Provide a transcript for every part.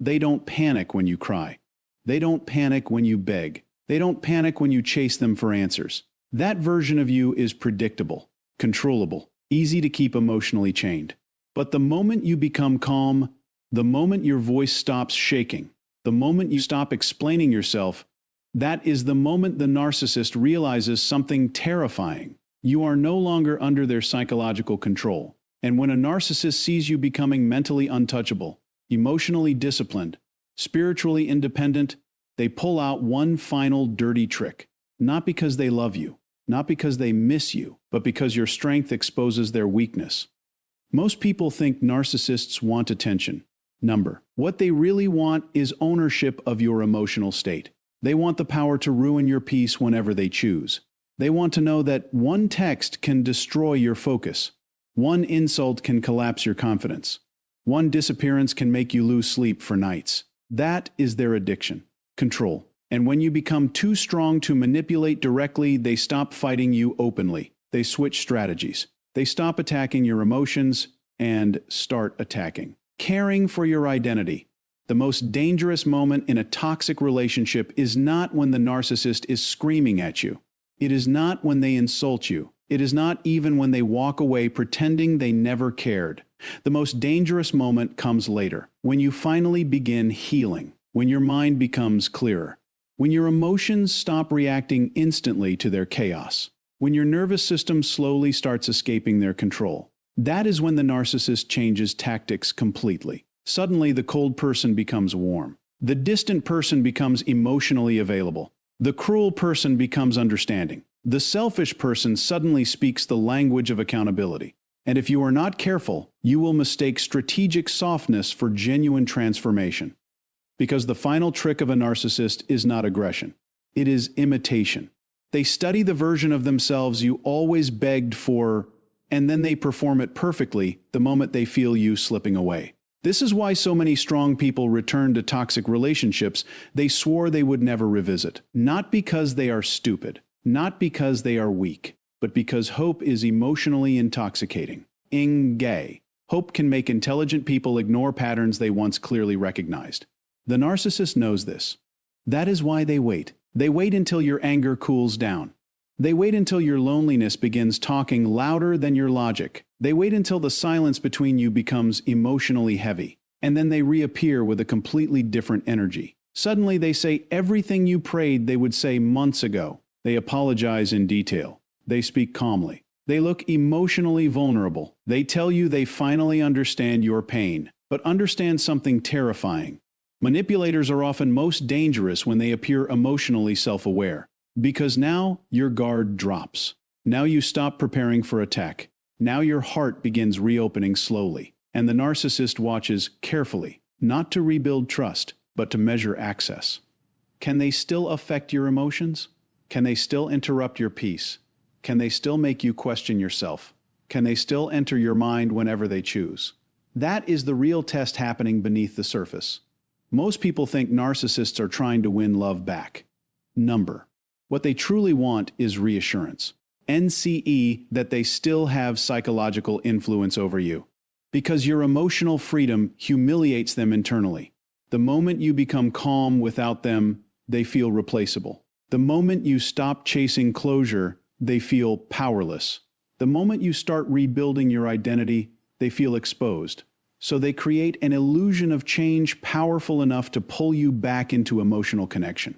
They don't panic when you cry. They don't panic when you beg. They don't panic when you chase them for answers. That version of you is predictable, controllable, easy to keep emotionally chained. But the moment you become calm, the moment your voice stops shaking, the moment you stop explaining yourself, that is the moment the narcissist realizes something terrifying. You are no longer under their psychological control. And when a narcissist sees you becoming mentally untouchable, emotionally disciplined, spiritually independent, they pull out one final dirty trick. Not because they love you, not because they miss you, but because your strength exposes their weakness. Most people think narcissists want attention. What they really want is ownership of your emotional state. They want the power to ruin your peace whenever they choose. They want to know that one text can destroy your focus. One insult can collapse your confidence. One disappearance can make you lose sleep for nights. That is their addiction. Control. And when you become too strong to manipulate directly, they stop fighting you openly. They switch strategies. They stop attacking your emotions and start attacking. Caring for your identity. The most dangerous moment in a toxic relationship is not when the narcissist is screaming at you. It is not when they insult you. It is not even when they walk away pretending they never cared. The most dangerous moment comes later, when you finally begin healing, when your mind becomes clearer, when your emotions stop reacting instantly to their chaos, when your nervous system slowly starts escaping their control. That is when the narcissist changes tactics completely. Suddenly, the cold person becomes warm. The distant person becomes emotionally available. The cruel person becomes understanding. The selfish person suddenly speaks the language of accountability. And if you are not careful, you will mistake strategic softness for genuine transformation. Because the final trick of a narcissist is not aggression. It is imitation. They study the version of themselves you always begged for, and then they perform it perfectly the moment they feel you slipping away. This is why so many strong people return to toxic relationships they swore they would never revisit. Not because they are stupid, not because they are weak, but because hope is emotionally intoxicating. Gay. Hope can make intelligent people ignore patterns they once clearly recognized. The narcissist knows this. That is why they wait. They wait until your anger cools down. They wait until your loneliness begins talking louder than your logic. They wait until the silence between you becomes emotionally heavy. And then they reappear with a completely different energy. Suddenly they say everything you prayed they would say months ago. They apologize in detail. They speak calmly. They look emotionally vulnerable. They tell you they finally understand your pain, but understand something terrifying. Manipulators are often most dangerous when they appear emotionally self-aware. Because now your guard drops. Now you stop preparing for attack. Now your heart begins reopening slowly. And the narcissist watches carefully, not to rebuild trust, but to measure access. Can they still affect your emotions? Can they still interrupt your peace? Can they still make you question yourself? Can they still enter your mind whenever they choose? That is the real test happening beneath the surface. Most people think narcissists are trying to win love back. What they truly want is reassurance. NCE that they still have psychological influence over you. Because your emotional freedom humiliates them internally. The moment you become calm without them, they feel replaceable. The moment you stop chasing closure, they feel powerless. The moment you start rebuilding your identity, they feel exposed. So they create an illusion of change powerful enough to pull you back into emotional connection.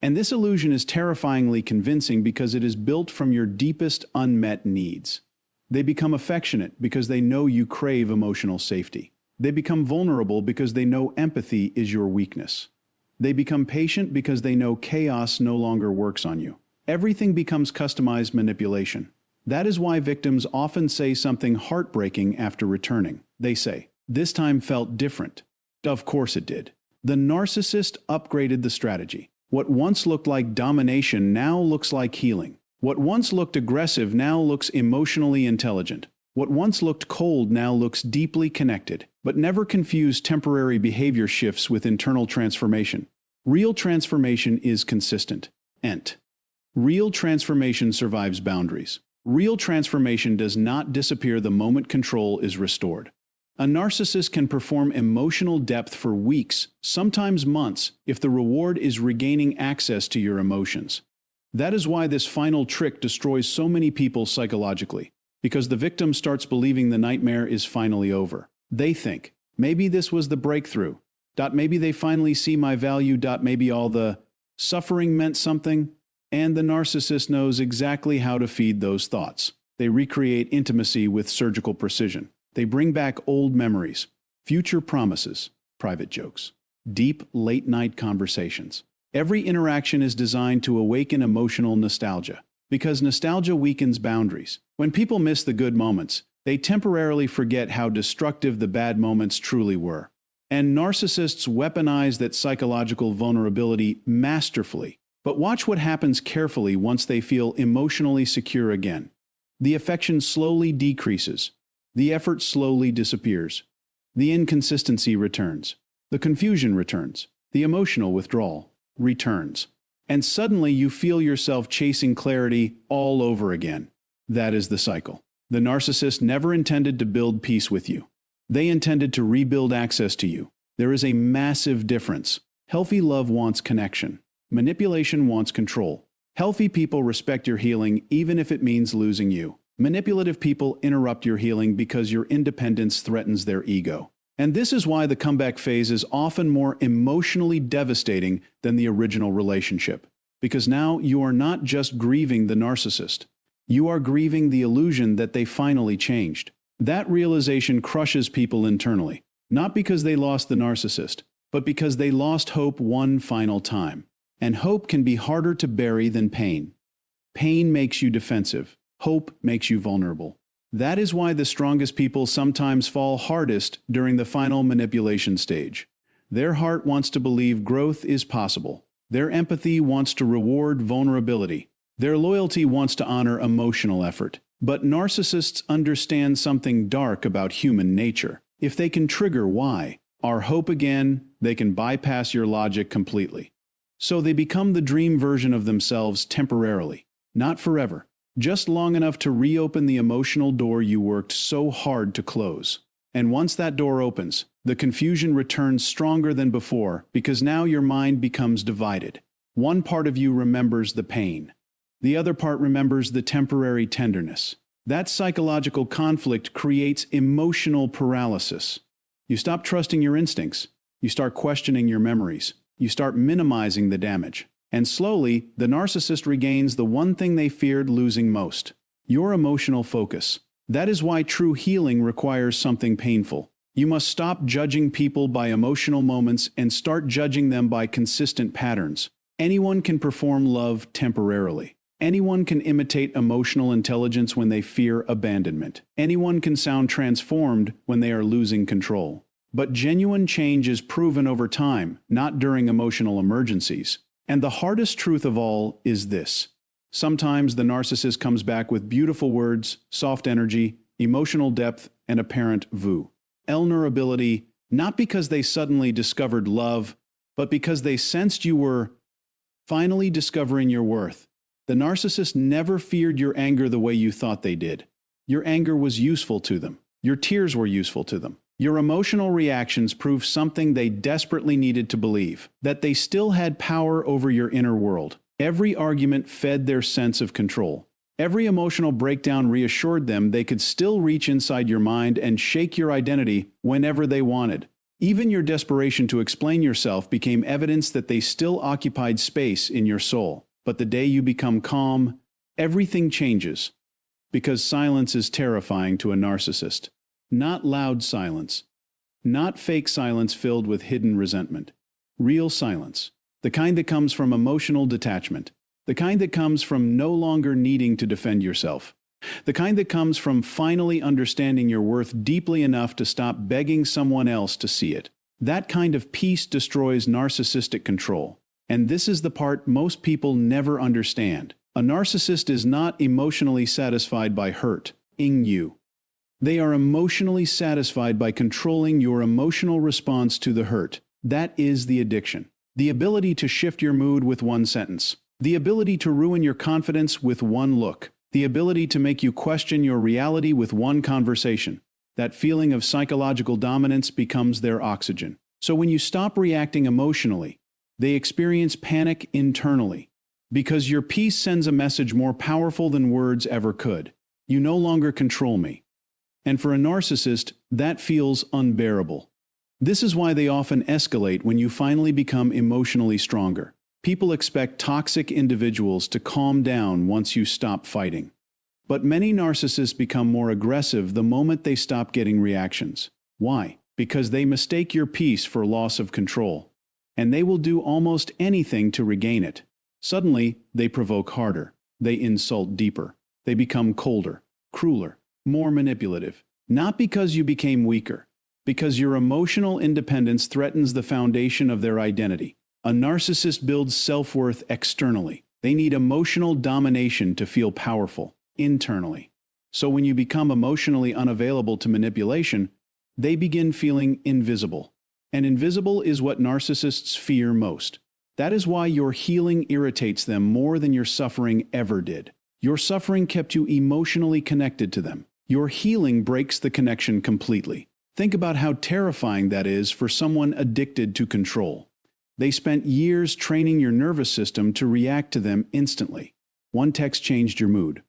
And this illusion is terrifyingly convincing because it is built from your deepest unmet needs. They become affectionate because they know you crave emotional safety. They become vulnerable because they know empathy is your weakness. They become patient because they know chaos no longer works on you. Everything becomes customized manipulation. That is why victims often say something heartbreaking after returning. They say, "This time felt different." Of course it did. The narcissist upgraded the strategy. What once looked like domination now looks like healing. What once looked aggressive now looks emotionally intelligent. What once looked cold now looks deeply connected. But never confuse temporary behavior shifts with internal transformation. Real transformation is consistent. Real transformation survives boundaries. Real transformation does not disappear the moment control is restored. A narcissist can perform emotional depth for weeks, sometimes months, if the reward is regaining access to your emotions. That is why this final trick destroys so many people psychologically, because the victim starts believing the nightmare is finally over. They think, maybe this was the breakthrough. Maybe they finally see my value. Maybe all the suffering meant something. And the narcissist knows exactly how to feed those thoughts. They recreate intimacy with surgical precision. They bring back old memories, future promises, private jokes, deep late-night conversations. Every interaction is designed to awaken emotional nostalgia, because nostalgia weakens boundaries. When people miss the good moments, they temporarily forget how destructive the bad moments truly were. And narcissists weaponize that psychological vulnerability masterfully. But watch what happens carefully once they feel emotionally secure again. The affection slowly decreases. The effort slowly disappears. The inconsistency returns. The confusion returns. The emotional withdrawal returns. And suddenly you feel yourself chasing clarity all over again. That is the cycle. The narcissist never intended to build peace with you. They intended to rebuild access to you. There is a massive difference. Healthy love wants connection. Manipulation wants control. Healthy people respect your healing even if it means losing you. Manipulative people interrupt your healing because your independence threatens their ego. And this is why the comeback phase is often more emotionally devastating than the original relationship. Because now you are not just grieving the narcissist. You are grieving the illusion that they finally changed. That realization crushes people internally, not because they lost the narcissist, but because they lost hope one final time. And hope can be harder to bury than pain. Pain makes you defensive. Hope makes you vulnerable. That is why the strongest people sometimes fall hardest during the final manipulation stage. Their heart wants to believe growth is possible. Their empathy wants to reward vulnerability. Their loyalty wants to honor emotional effort. But narcissists understand something dark about human nature. If they can trigger why, our hope again, they can bypass your logic completely. So they become the dream version of themselves temporarily, not forever, just long enough to reopen the emotional door you worked so hard to close. And once that door opens, the confusion returns stronger than before because now your mind becomes divided. One part of you remembers the pain. The other part remembers the temporary tenderness. That psychological conflict creates emotional paralysis. You stop trusting your instincts. You start questioning your memories. You start minimizing the damage. And slowly, the narcissist regains the one thing they feared losing most: your emotional focus. That is why true healing requires something painful. You must stop judging people by emotional moments and start judging them by consistent patterns. Anyone can perform love temporarily. Anyone can imitate emotional intelligence when they fear abandonment. Anyone can sound transformed when they are losing control. But genuine change is proven over time, not during emotional emergencies. And the hardest truth of all is this: sometimes the narcissist comes back with beautiful words, soft energy, emotional depth, and apparent vulnerability, not because they suddenly discovered love, but because they sensed you were finally discovering your worth. The narcissist never feared your anger the way you thought they did. Your anger was useful to them. Your tears were useful to them. Your emotional reactions proved something they desperately needed to believe: that they still had power over your inner world. Every argument fed their sense of control. Every emotional breakdown reassured them they could still reach inside your mind and shake your identity whenever they wanted. Even your desperation to explain yourself became evidence that they still occupied space in your soul. But the day you become calm, everything changes. Because silence is terrifying to a narcissist. Not loud silence. Not fake silence filled with hidden resentment. Real silence. The kind that comes from emotional detachment. The kind that comes from no longer needing to defend yourself. The kind that comes from finally understanding your worth deeply enough to stop begging someone else to see it. That kind of peace destroys narcissistic control. And this is the part most people never understand. A narcissist is not emotionally satisfied by hurting you. They are emotionally satisfied by controlling your emotional response to the hurt. That is the addiction. The ability to shift your mood with one sentence. The ability to ruin your confidence with one look. The ability to make you question your reality with one conversation. That feeling of psychological dominance becomes their oxygen. So when you stop reacting emotionally, they experience panic internally. Because your peace sends a message more powerful than words ever could. You no longer control me. And for a narcissist, that feels unbearable. This is why they often escalate when you finally become emotionally stronger. People expect toxic individuals to calm down once you stop fighting. But many narcissists become more aggressive the moment they stop getting reactions. Why? Because they mistake your peace for loss of control. And they will do almost anything to regain it. Suddenly, they provoke harder. They insult deeper. They become colder, crueler, more manipulative. Not because you became weaker, because your emotional independence threatens the foundation of their identity. A narcissist builds self-worth externally. They need emotional domination to feel powerful internally. So when you become emotionally unavailable to manipulation, they begin feeling invisible. And invisible is what narcissists fear most. That is why your healing irritates them more than your suffering ever did. Your suffering kept you emotionally connected to them. Your healing breaks the connection completely. Think about how terrifying that is for someone addicted to control. They spent years training your nervous system to react to them instantly. One text changed your mood.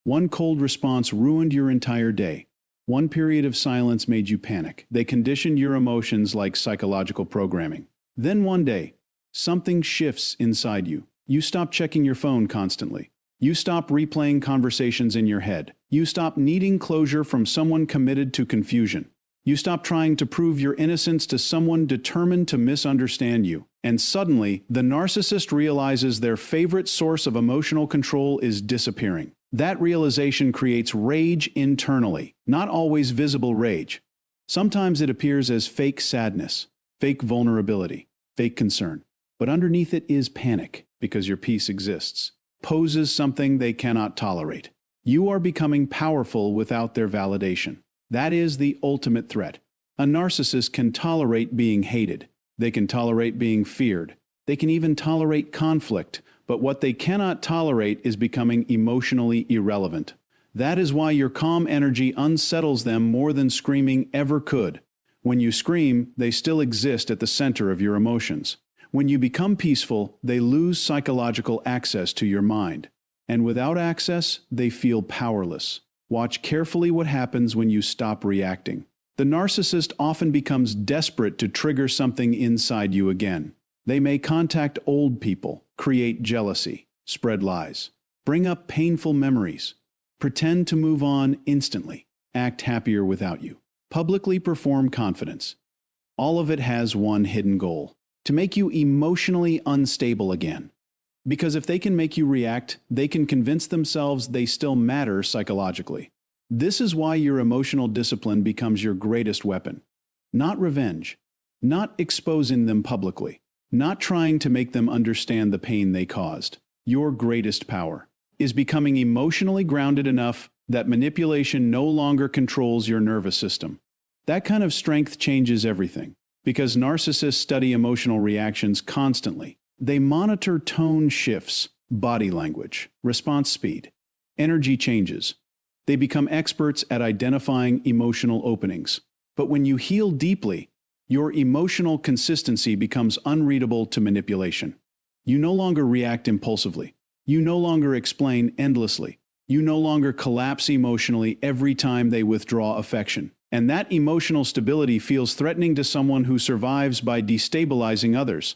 One cold response ruined your entire day. One period of silence made you panic. They conditioned your emotions like psychological programming. Then one day, something shifts inside you. You stop checking your phone constantly. You stop replaying conversations in your head. You stop needing closure from someone committed to confusion. You stop trying to prove your innocence to someone determined to misunderstand you. And suddenly, the narcissist realizes their favorite source of emotional control is disappearing. That realization creates rage internally, not always visible rage. Sometimes it appears as fake sadness, fake vulnerability, fake concern. But underneath it is panic, because your peace exists, poses something they cannot tolerate. You are becoming powerful without their validation. That is the ultimate threat. A narcissist can tolerate being hated. They can tolerate being feared. They can even tolerate conflict. But what they cannot tolerate is becoming emotionally irrelevant. That is why your calm energy unsettles them more than screaming ever could. When you scream, they still exist at the center of your emotions. When you become peaceful, they lose psychological access to your mind. And without access, they feel powerless. Watch carefully what happens when you stop reacting. The narcissist often becomes desperate to trigger something inside you again. They may contact old people, create jealousy, spread lies, bring up painful memories, pretend to move on instantly, act happier without you, publicly perform confidence. All of it has one hidden goal: to make you emotionally unstable again. Because if they can make you react, they can convince themselves they still matter psychologically. This is why your emotional discipline becomes your greatest weapon. Not revenge, not exposing them publicly, not trying to make them understand the pain they caused. Your greatest power is becoming emotionally grounded enough that manipulation no longer controls your nervous system. That kind of strength changes everything. Because narcissists study emotional reactions constantly. They monitor tone shifts, body language, response speed, energy changes. They become experts at identifying emotional openings. But when you heal deeply, your emotional consistency becomes unreadable to manipulation. You no longer react impulsively. You no longer explain endlessly. You no longer collapse emotionally every time they withdraw affection. And that emotional stability feels threatening to someone who survives by destabilizing others.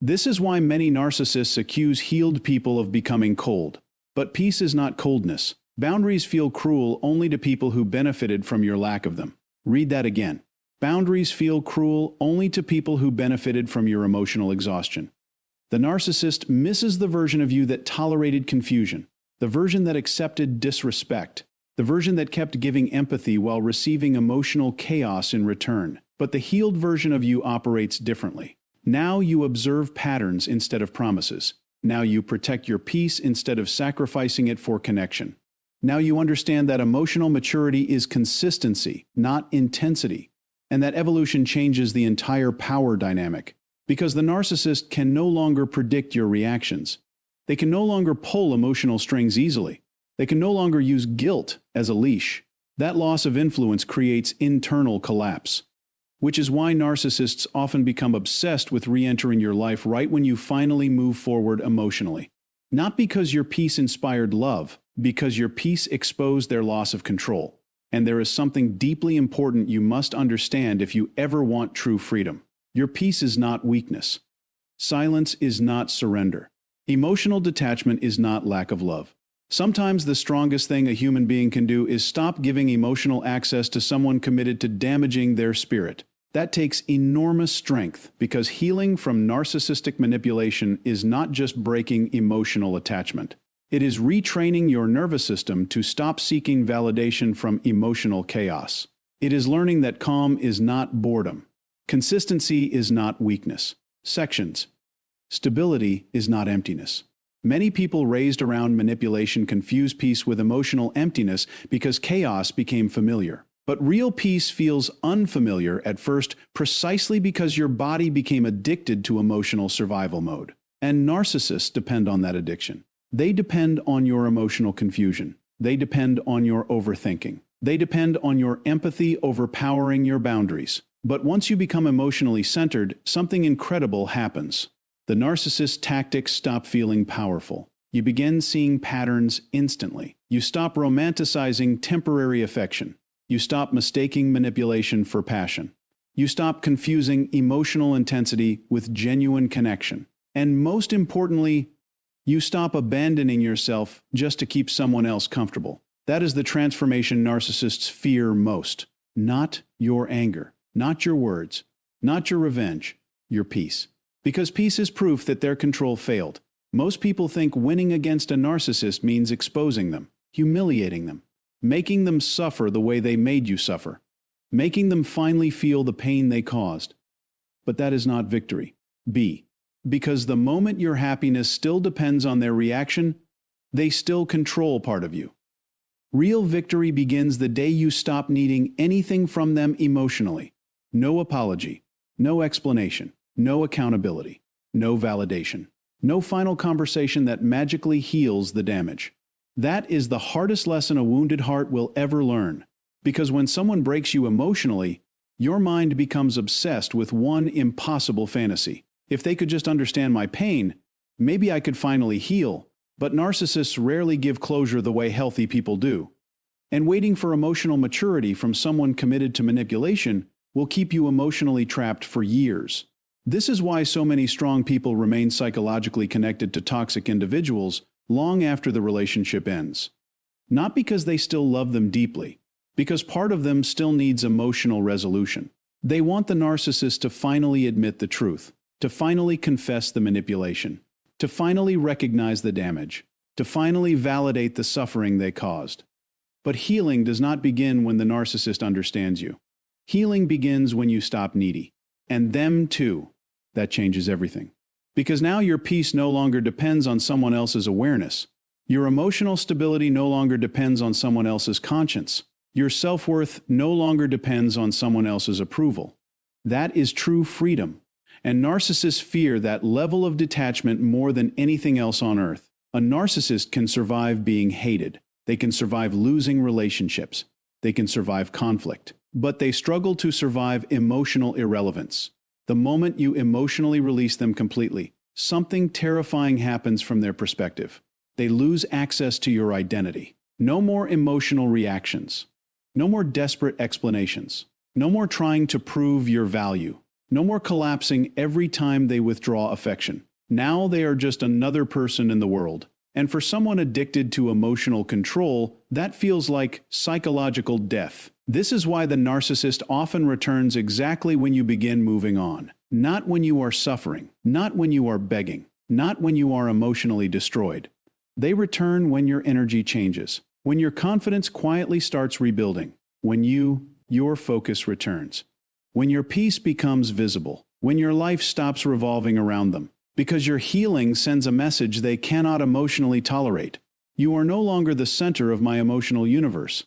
This is why many narcissists accuse healed people of becoming cold. But peace is not coldness. Boundaries feel cruel only to people who benefited from your lack of them. Read that again. Boundaries feel cruel only to people who benefited from your emotional exhaustion. The narcissist misses the version of you that tolerated confusion, the version that accepted disrespect, the version that kept giving empathy while receiving emotional chaos in return. But the healed version of you operates differently. Now you observe patterns instead of promises. Now you protect your peace instead of sacrificing it for connection. Now you understand that emotional maturity is consistency, not intensity, and that evolution changes the entire power dynamic. Because the narcissist can no longer predict your reactions. They can no longer pull emotional strings easily. They can no longer use guilt as a leash. That loss of influence creates internal collapse, which is why narcissists often become obsessed with re-entering your life right when you finally move forward emotionally. Not because your peace inspired love, because your peace exposed their loss of control. And there is something deeply important you must understand if you ever want true freedom. Your peace is not weakness. Silence is not surrender. Emotional detachment is not lack of love. Sometimes the strongest thing a human being can do is stop giving emotional access to someone committed to damaging their spirit. That takes enormous strength, because healing from narcissistic manipulation is not just breaking emotional attachment. It is retraining your nervous system to stop seeking validation from emotional chaos. It is learning that calm is not boredom. Consistency is not weakness. Sections. Stability is not emptiness. Many people raised around manipulation confuse peace with emotional emptiness because chaos became familiar. But real peace feels unfamiliar at first precisely because your body became addicted to emotional survival mode. And narcissists depend on that addiction. They depend on your emotional confusion. They depend on your overthinking. They depend on your empathy overpowering your boundaries. But once you become emotionally centered, something incredible happens. The narcissist tactics stop feeling powerful. You begin seeing patterns instantly. You stop romanticizing temporary affection. You stop mistaking manipulation for passion. You stop confusing emotional intensity with genuine connection. And most importantly, you stop abandoning yourself just to keep someone else comfortable. That is the transformation narcissists fear most. Not your anger, not your words, not your revenge, your peace. Because peace is proof that their control failed. Most people think winning against a narcissist means exposing them, humiliating them, making them suffer the way they made you suffer, making them finally feel the pain they caused. But that is not victory. Because the moment your happiness still depends on their reaction, they still control part of you. Real victory begins the day you stop needing anything from them emotionally. No apology, no explanation, no accountability, no validation, no final conversation that magically heals the damage. That is the hardest lesson a wounded heart will ever learn. Because when someone breaks you emotionally, your mind becomes obsessed with one impossible fantasy. If they could just understand my pain, maybe I could finally heal. But narcissists rarely give closure the way healthy people do. And waiting for emotional maturity from someone committed to manipulation will keep you emotionally trapped for years. This is why so many strong people remain psychologically connected to toxic individuals long after the relationship ends. Not because they still love them deeply, because part of them still needs emotional resolution. They want the narcissist to finally admit the truth, to finally confess the manipulation, to finally recognize the damage, to finally validate the suffering they caused. But healing does not begin when the narcissist understands you. Healing begins when you stop needy. And them too. That changes everything. Because now your peace no longer depends on someone else's awareness. Your emotional stability no longer depends on someone else's conscience. Your self-worth no longer depends on someone else's approval. That is true freedom. And narcissists fear that level of detachment more than anything else on earth. A narcissist can survive being hated. They can survive losing relationships. They can survive conflict. But they struggle to survive emotional irrelevance. The moment you emotionally release them completely, something terrifying happens from their perspective. They lose access to your identity. No more emotional reactions. No more desperate explanations. No more trying to prove your value. No more collapsing every time they withdraw affection. Now they are just another person in the world. And for someone addicted to emotional control, that feels like psychological death. This is why the narcissist often returns exactly when you begin moving on. Not when you are suffering. Not when you are begging. Not when you are emotionally destroyed. They return when your energy changes. When your confidence quietly starts rebuilding. When your focus returns. When your peace becomes visible. When your life stops revolving around them. Because your healing sends a message they cannot emotionally tolerate. You are no longer the center of my emotional universe.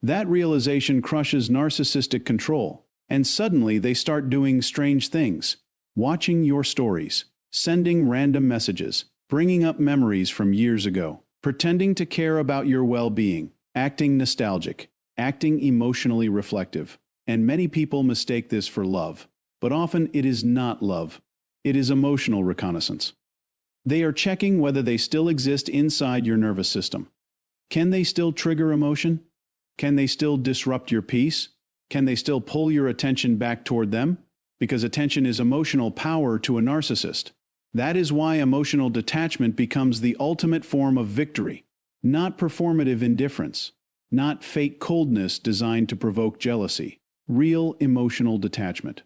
That realization crushes narcissistic control, and suddenly they start doing strange things, watching your stories, sending random messages, bringing up memories from years ago, pretending to care about your well-being, acting nostalgic. acting emotionally reflective. And many people mistake this for love. But often it is not love. It is emotional reconnaissance. They are checking whether they still exist inside your nervous system. Can they still trigger emotion? Can they still disrupt your peace? Can they still pull your attention back toward them? Because attention is emotional power to a narcissist. That is why emotional detachment becomes the ultimate form of victory, not performative indifference, not fake coldness designed to provoke jealousy. Real emotional detachment.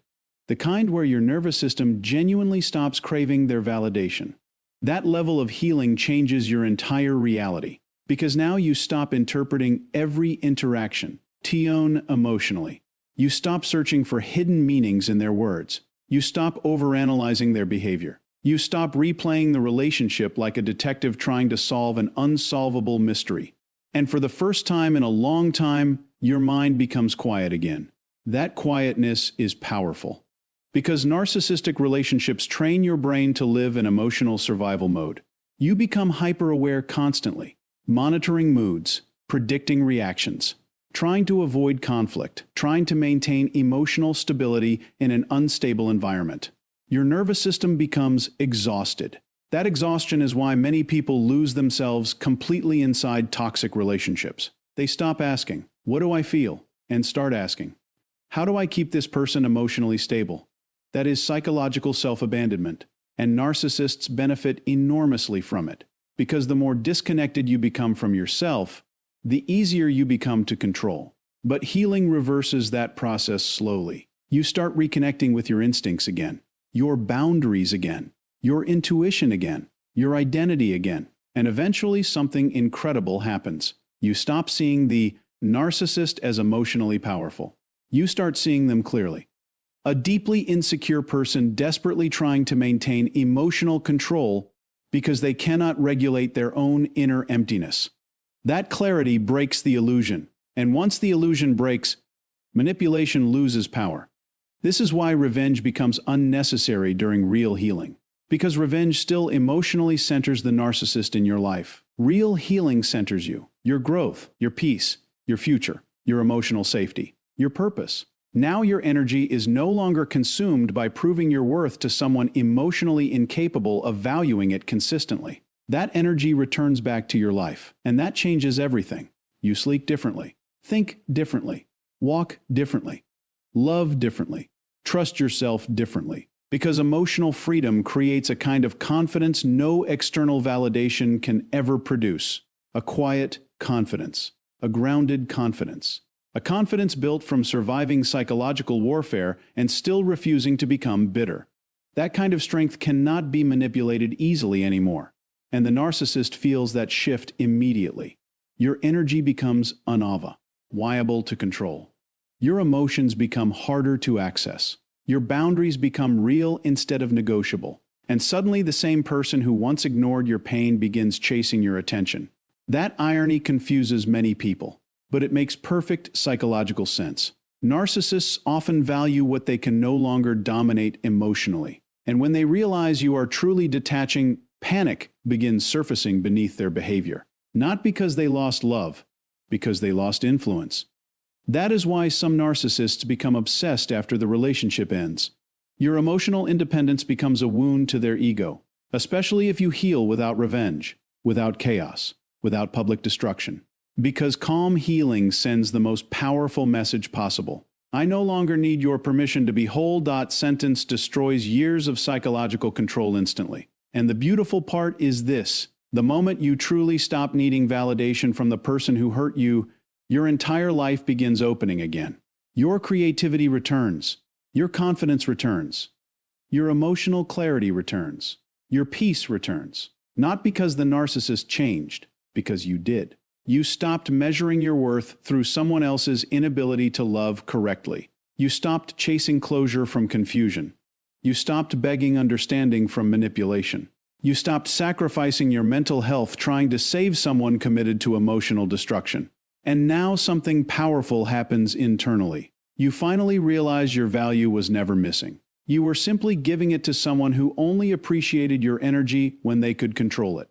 The kind where your nervous system genuinely stops craving their validation. That level of healing changes your entire reality, because now you stop interpreting every interaction, tone emotionally. You stop searching for hidden meanings in their words. You stop overanalyzing their behavior. You stop replaying the relationship like a detective trying to solve an unsolvable mystery. And for the first time in a long time, your mind becomes quiet again. That quietness is powerful. Because narcissistic relationships train your brain to live in emotional survival mode. You become hyper-aware constantly, monitoring moods, predicting reactions, trying to avoid conflict, trying to maintain emotional stability in an unstable environment. Your nervous system becomes exhausted. That exhaustion is why many people lose themselves completely inside toxic relationships. They stop asking, "What do I feel?" and start asking, "How do I keep this person emotionally stable?" That is psychological self-abandonment, and narcissists benefit enormously from it, because the more disconnected you become from yourself, the easier you become to control. But healing reverses that process slowly. You start reconnecting with your instincts again, your boundaries again, your intuition again, your identity again, and eventually something incredible happens. You stop seeing the narcissist as emotionally powerful. You start seeing them clearly. A deeply insecure person desperately trying to maintain emotional control because they cannot regulate their own inner emptiness. That clarity breaks the illusion, and once the illusion breaks, manipulation loses power. This is why revenge becomes unnecessary during real healing. Because revenge still emotionally centers the narcissist in your life. Real healing centers you, your growth, your peace, your future, your emotional safety, your purpose. Now your energy is no longer consumed by proving your worth to someone emotionally incapable of valuing it consistently. That energy returns back to your life, and that changes everything. You sleep differently, think differently, walk differently, love differently, trust yourself differently. Because emotional freedom creates a kind of confidence no external validation can ever produce. A quiet confidence, a grounded confidence. A confidence built from surviving psychological warfare and still refusing to become bitter. That kind of strength cannot be manipulated easily anymore. And the narcissist feels that shift immediately. Your energy becomes unavailable to control. Your emotions become harder to access. Your boundaries become real instead of negotiable. And suddenly the same person who once ignored your pain begins chasing your attention. That irony confuses many people. But it makes perfect psychological sense. Narcissists often value what they can no longer dominate emotionally. And when they realize you are truly detaching, panic begins surfacing beneath their behavior. Not because they lost love, because they lost influence. That is why some narcissists become obsessed after the relationship ends. Your emotional independence becomes a wound to their ego, especially if you heal without revenge, without chaos, without public destruction. Because calm healing sends the most powerful message possible. I no longer need your permission to be whole. Sentence destroys years of psychological control instantly. And the beautiful part is this: the moment you truly stop needing validation from the person who hurt you, your entire life begins opening again. Your creativity returns. Your confidence returns. Your emotional clarity returns. Your peace returns. Not because the narcissist changed, because you did. You stopped measuring your worth through someone else's inability to love correctly. You stopped chasing closure from confusion. You stopped begging understanding from manipulation. You stopped sacrificing your mental health trying to save someone committed to emotional destruction. And now something powerful happens internally. You finally realize your value was never missing. You were simply giving it to someone who only appreciated your energy when they could control it.